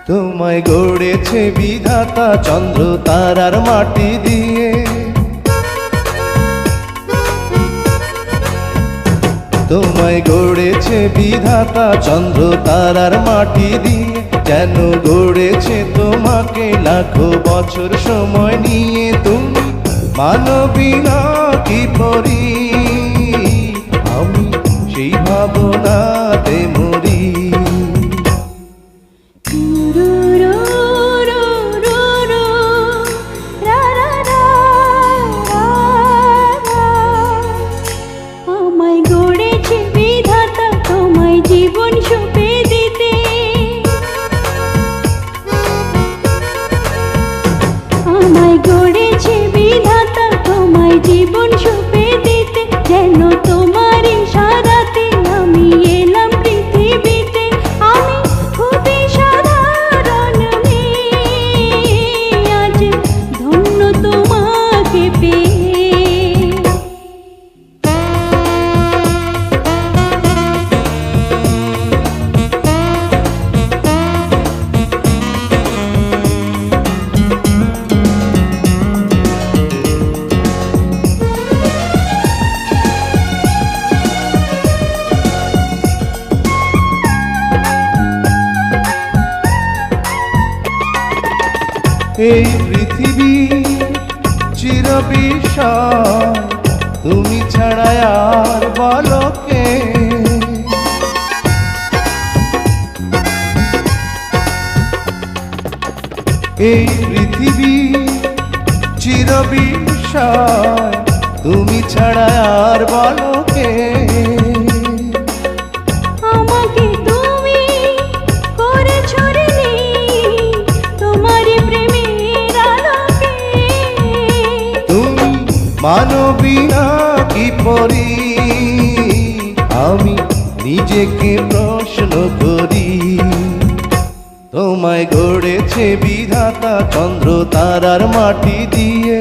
তোমায় গড়েছে বিধাতা চন্দ্র তারার মাটি দিয়ে, তোমায় গড়েছে বিধাতা চন্দ্র তারার মাটি দিয়ে, যেন গড়েছে তোমাকে লাখো বছর সময় নিয়ে। তুমি মানবী না কি পরি, আমি সেই ভাবনাতে মরি। জীবন সুপে দিতে, যেন তোমার ইশারাতে আমি এলাম পৃথিবীতে। আমি খুবই সাধারণ মেয়ে, আজ ধন্য তোমাকে পেয়ে। এই পৃথিবী চিরবিস্ময়, তুমি ছাড়া আর বলো কে। এই পৃথিবী চিরবিস্ময়, তুমি ছাড়া আর বলো কে। মানবী না কি পরি, আমি নিজেকে প্রশ্ন করি। তোমায় গড়েছে বিধাতা চন্দ্র তারার মাটি দিয়ে,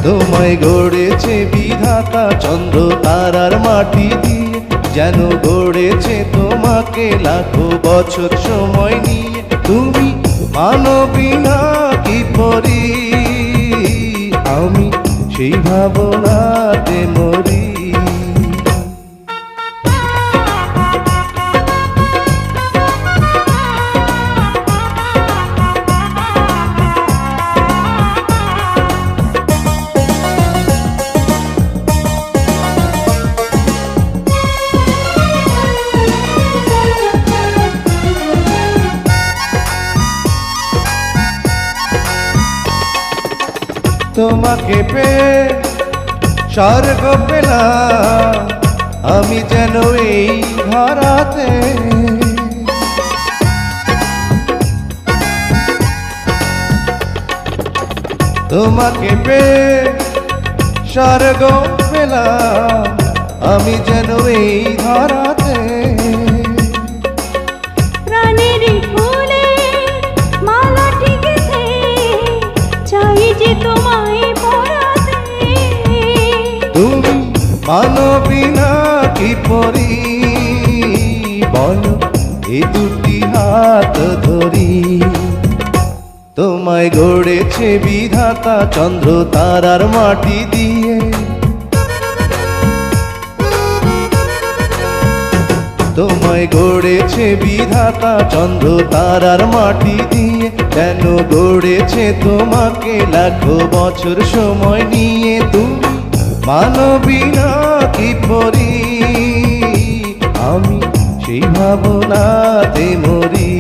তোমায় গড়েছে বিধাতা চন্দ্র তারার মাটি দিয়ে, যেন গড়েছে তোমাকে লাখো বছর সময় নিয়ে। তুমি মানবী না কি পরি, আমি সেই ভাবনাতে মরি। তোমাকে পেয়ে স্বর্গ পেলাম আমি যেন এই ধরাতে। তোমাকে পেয়ে স্বর্গ পেলাম আমি যেন এই ধরাতে। তুমি মানবী না কি পরি, বলো এই দুটি হাত ধরি। তোমায় গড়েছে বিধাতা চন্দ্র তারার মাটি দিয়ে, তোমায় গড়েছে বিধাতা চন্দ্র তারার মাটি দিয়ে, যেন গড়েছে তোমাকে লাখো বছর সময় নিয়ে। তুমি মানবী না কি পরি, আমি সেই ভাবনাতে মরি।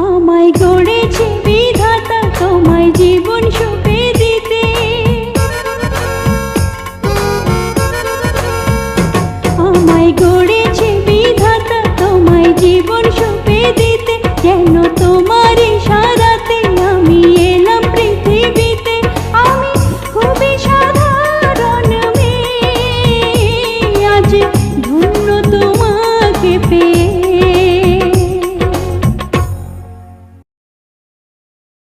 আমায় গড়েছে বিধাতা তোমার তোমায় জীবন সঁপে দিতে। আমায় গড়েছে বিধাতা তোমায় জীবন সঁপে দিতে, যেন